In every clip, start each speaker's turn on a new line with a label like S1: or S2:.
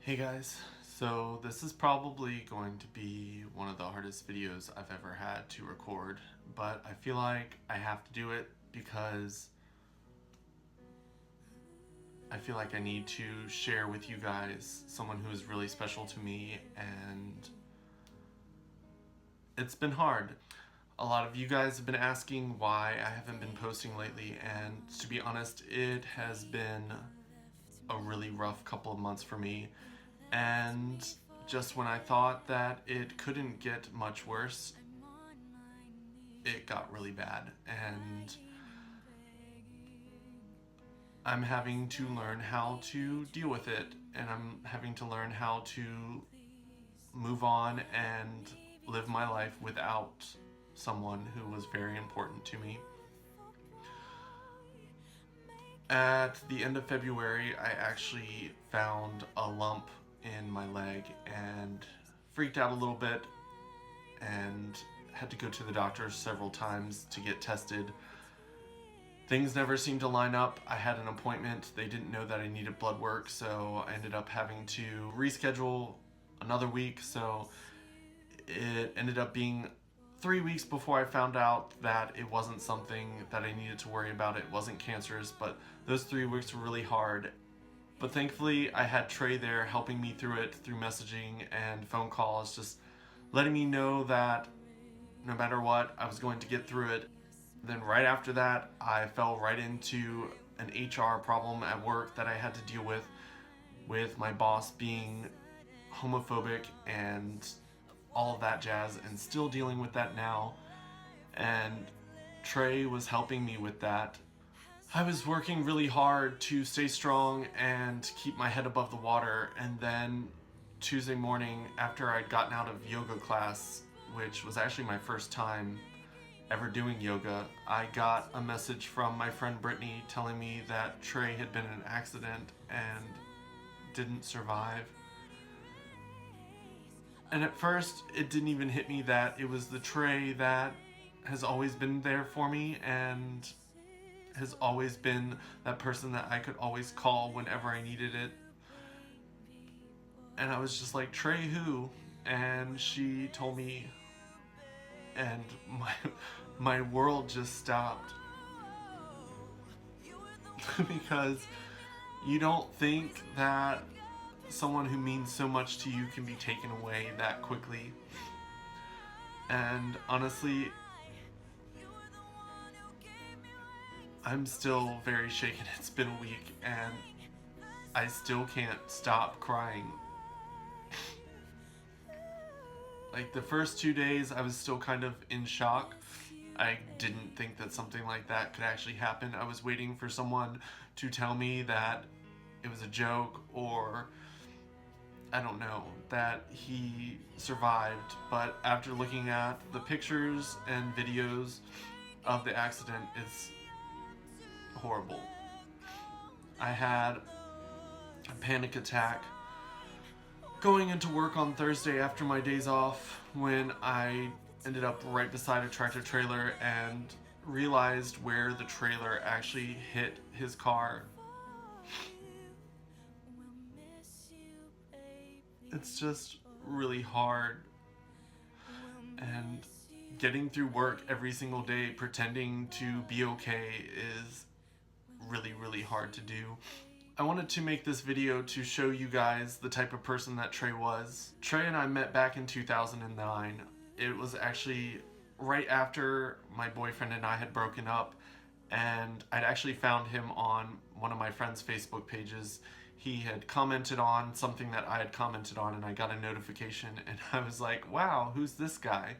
S1: Hey guys, so this is probably going to be one of the hardest videos I've ever had to record, but I feel like I have to do it because I feel like I need to share with you guys someone who is really special to me, and it's been hard. A lot of you guys have been asking why I haven't been posting lately, and to be honest, it has been a really rough couple of months for me. And just when I thought that it couldn't get much worse, it got really bad. And I'm having to learn how to deal with it. And I'm having to learn how to move on and live my life without someone who was very important to me. At the end of February, I actually found a lump in my leg and freaked out a little bit and had to go to the doctor several times to get tested. Things never seemed to line up. I had an appointment. They didn't know that I needed blood work, so I ended up having to reschedule another week. So it ended up being 3 weeks before I found out that it wasn't something that I needed to worry about. It wasn't cancerous, but those 3 weeks were really hard. But thankfully, I had Trey there helping me through it, through messaging and phone calls, just letting me know that no matter what, I was going to get through it. Then right after that, I fell right into an HR problem at work that I had to deal with my boss being homophobic and all of that jazz, and still dealing with that now. And Trey was helping me with that. I was working really hard to stay strong and keep my head above the water, and then Tuesday morning, after I'd gotten out of yoga class, which was actually my first time ever doing yoga, I got a message from my friend Brittany telling me that Trey had been in an accident and didn't survive. And at first, it didn't even hit me that it was the Trey that has always been there for me and has always been that person that I could always call whenever I needed it. And I was just like, Trey who? And she told me, and my world just stopped. Because you don't think that someone who means so much to you can be taken away that quickly. And honestly, I'm still very shaken. It's been a week and I still can't stop crying. Like the first 2 days, I was still kind of in shock. I didn't think that something like that could actually happen. I was waiting for someone to tell me that it was a joke, or I don't know, that he survived. But after looking at the pictures and videos of the accident, it's horrible. I had a panic attack going into work on Thursday after my days off, when I ended up right beside a tractor trailer and realized where the trailer actually hit his car. It's just really hard. And getting through work every single day pretending to be okay is really, really hard to do. I wanted to make this video to show you guys the type of person that Trey was. Trey and I met back in 2009. It was actually right after my boyfriend and I had broken up, and I'd actually found him on one of my friend's Facebook pages. He had commented on something that I had commented on, and I got a notification, and I was like, wow, who's this guy?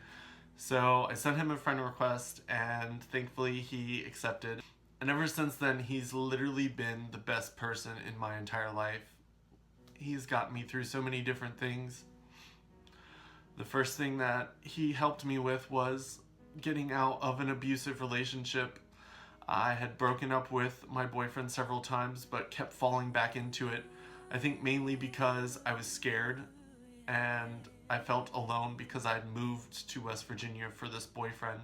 S1: So I sent him a friend request, and thankfully he accepted. And ever since then, he's literally been the best person in my entire life. He's got me through so many different things. The first thing that he helped me with was getting out of an abusive relationship. I had broken up with my boyfriend several times, but kept falling back into it. I think mainly because I was scared and I felt alone because I had moved to West Virginia for this boyfriend.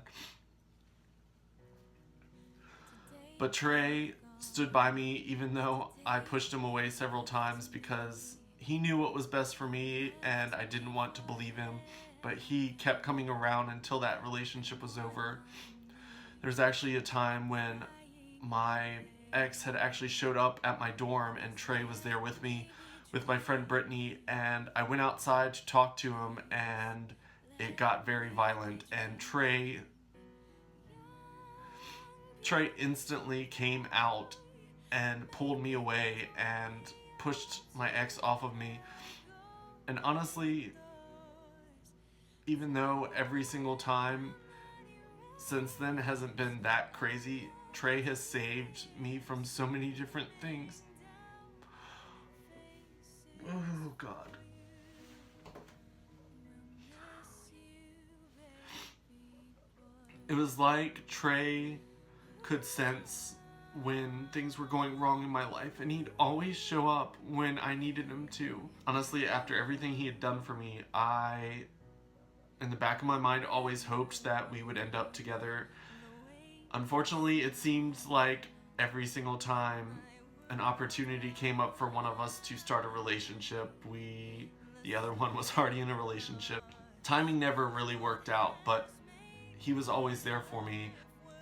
S1: But Trey stood by me even though I pushed him away several times because he knew what was best for me, and I didn't want to believe him, but he kept coming around until that relationship was over. There's actually a time when my ex had actually showed up at my dorm, and Trey was there with me, with my friend Brittany, and I went outside to talk to him, and it got very violent, and Trey instantly came out and pulled me away and pushed my ex off of me. And honestly, even though every single time since then hasn't been that crazy, Trey has saved me from so many different things. Oh, God. It was like Trey could sense when things were going wrong in my life, and he'd always show up when I needed him to. Honestly, after everything he had done for me, I, in the back of my mind, always hoped that we would end up together. Unfortunately, it seemed like every single time an opportunity came up for one of us to start a relationship, the other one was already in a relationship. Timing never really worked out, but he was always there for me.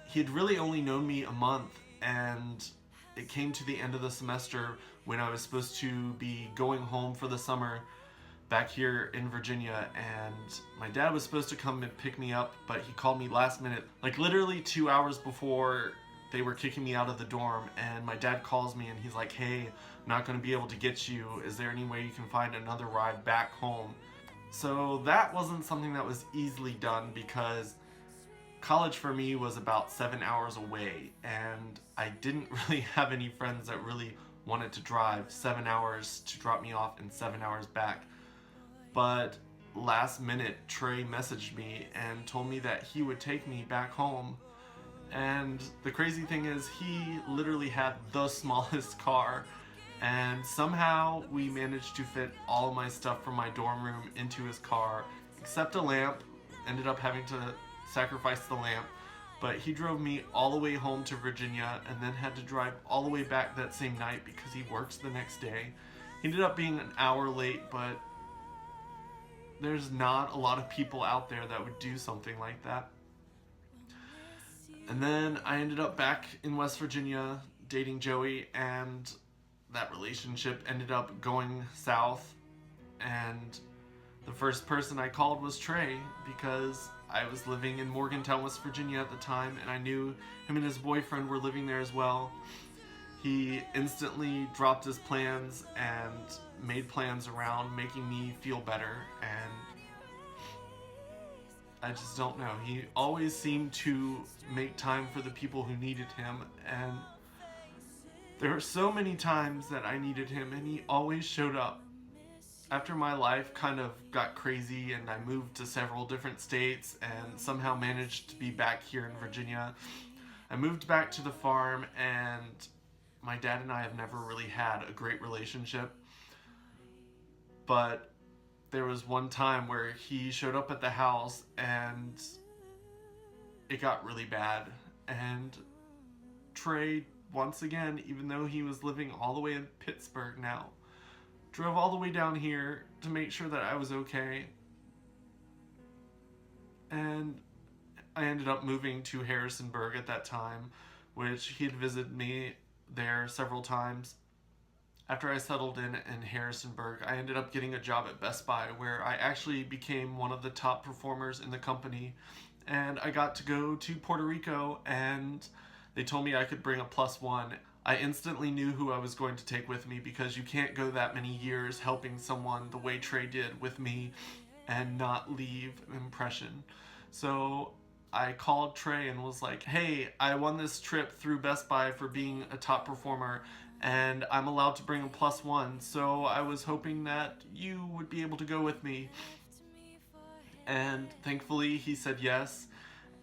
S1: He had really only known me a month, and it came to the end of the semester when I was supposed to be going home for the summer back here in Virginia, and my dad was supposed to come and pick me up, but he called me last minute, like literally 2 hours before they were kicking me out of the dorm. And my dad calls me and he's like, "Hey, I'm not going to be able to get you. Is there any way you can find another ride back home?" So that wasn't something that was easily done, because college for me was about 7 hours away, and I didn't really have any friends that really wanted to drive 7 hours to drop me off and 7 hours back. But last minute, Trey messaged me and told me that he would take me back home. And the crazy thing is, he literally had the smallest car, and somehow we managed to fit all of my stuff from my dorm room into his car, except a lamp. Ended up having to sacrifice the lamp, but he drove me all the way home to Virginia and then had to drive all the way back that same night because he works the next day. He ended up being an hour late, but there's not a lot of people out there that would do something like that. And then I ended up back in West Virginia dating Joey, and that relationship ended up going south, and the first person I called was Trey, because I was living in Morgantown, West Virginia at the time, and I knew him and his boyfriend were living there as well. He instantly dropped his plans and made plans around making me feel better, and I just don't know. He always seemed to make time for the people who needed him, and there were so many times that I needed him, and he always showed up. After my life kind of got crazy and I moved to several different states and somehow managed to be back here in Virginia, I moved back to the farm, and my dad and I have never really had a great relationship. But there was one time where he showed up at the house and it got really bad. And Trey, once again, even though he was living all the way in Pittsburgh now, drove all the way down here to make sure that I was okay. And I ended up moving to Harrisonburg at that time, which he had visited me there several times. After I settled in Harrisonburg, I ended up getting a job at Best Buy, where I actually became one of the top performers in the company. And I got to go to Puerto Rico, and they told me I could bring a +1. I instantly knew who I was going to take with me, because you can't go that many years helping someone the way Trey did with me and not leave an impression. So I called Trey and was like, "Hey, I won this trip through Best Buy for being a top performer, and I'm allowed to bring a +1, so I was hoping that you would be able to go with me." And thankfully he said yes,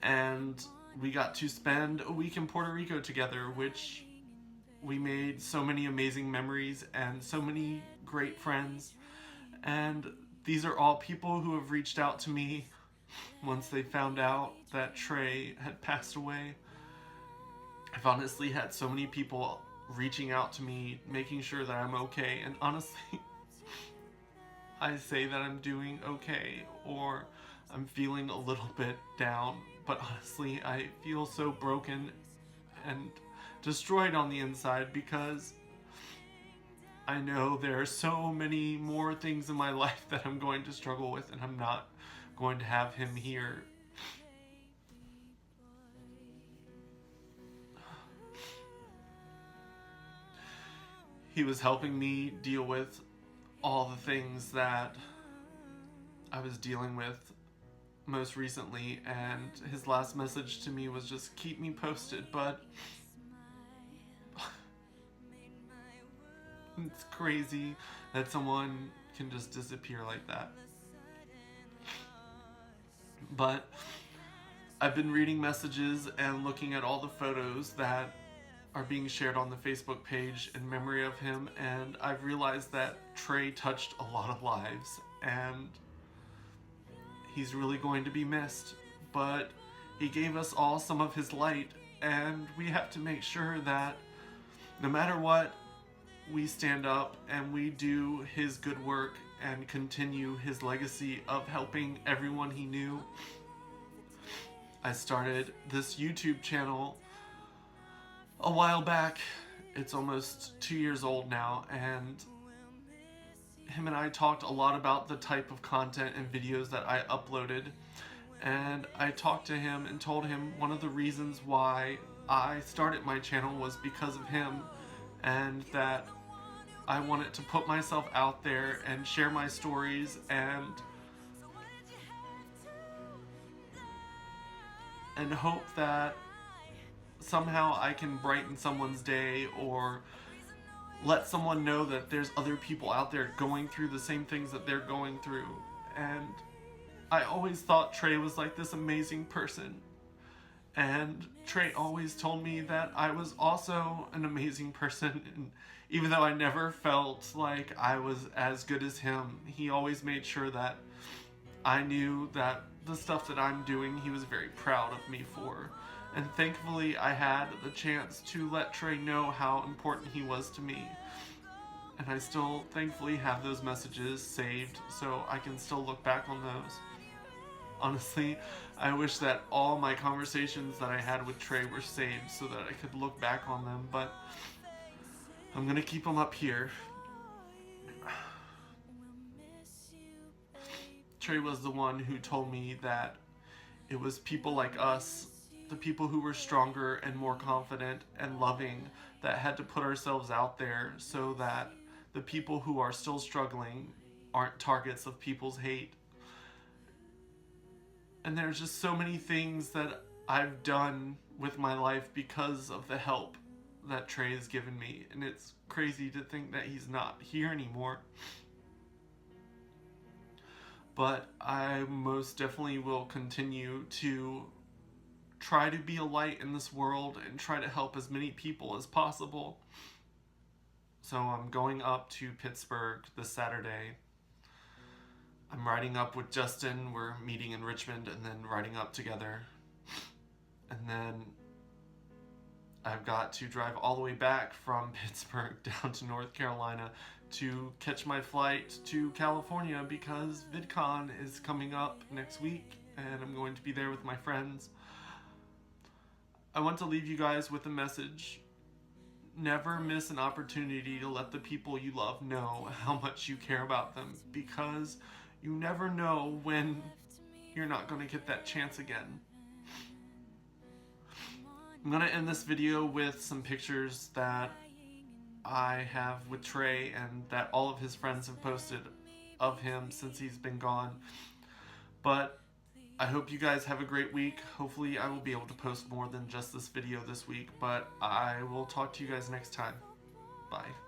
S1: and we got to spend a week in Puerto Rico together, which we made so many amazing memories and so many great friends. And these are all people who have reached out to me once they found out that Trey had passed away. I've honestly had so many people reaching out to me, making sure that I'm okay, and honestly, I say that I'm doing okay or I'm feeling a little bit down, but honestly, I feel so broken and destroyed on the inside because I know there are so many more things in my life that I'm going to struggle with, and I'm not going to have him here. He was helping me deal with all the things that I was dealing with most recently, and his last message to me was just keep me posted, but it's crazy that someone can just disappear like that. But I've been reading messages and looking at all the photos that are being shared on the Facebook page in memory of him, and I've realized that Trey touched a lot of lives, and he's really going to be missed, but he gave us all some of his light, and we have to make sure that no matter what, we stand up and we do his good work and continue his legacy of helping everyone he knew. I started this YouTube channel a while back. It's almost 2 years old now, and him and I talked a lot about the type of content and videos that I uploaded, and I talked to him and told him one of the reasons why I started my channel was because of him, and that I wanted to put myself out there and share my stories and hope that somehow I can brighten someone's day or let someone know that there's other people out there going through the same things that they're going through. And I always thought Trey was like this amazing person, and Trey always told me that I was also an amazing person, and even though I never felt like I was as good as him, he always made sure that I knew that the stuff that I'm doing, he was very proud of me for. And thankfully, I had the chance to let Trey know how important he was to me. And I still, thankfully, have those messages saved, so I can still look back on those. Honestly, I wish that all my conversations that I had with Trey were saved so that I could look back on them, but I'm gonna keep them up here. Trey was the one who told me that it was people like us, the people who were stronger and more confident and loving, that had to put ourselves out there so that the people who are still struggling aren't targets of people's hate. And there's just so many things that I've done with my life because of the help that Trey has given me, and it's crazy to think that he's not here anymore. But I most definitely will continue to try to be a light in this world and try to help as many people as possible. So I'm going up to Pittsburgh this Saturday. I'm riding up with Justin. We're meeting in Richmond and then riding up together. And then I've got to drive all the way back from Pittsburgh down to North Carolina to catch my flight to California because VidCon is coming up next week and I'm going to be there with my friends. I want to leave you guys with a message. Never miss an opportunity to let the people you love know how much you care about them, because you never know when you're not going to get that chance again. I'm going to end this video with some pictures that I have with Trey and that all of his friends have posted of him since he's been gone. But I hope you guys have a great week. Hopefully I will be able to post more than just this video this week, but I will talk to you guys next time. Bye.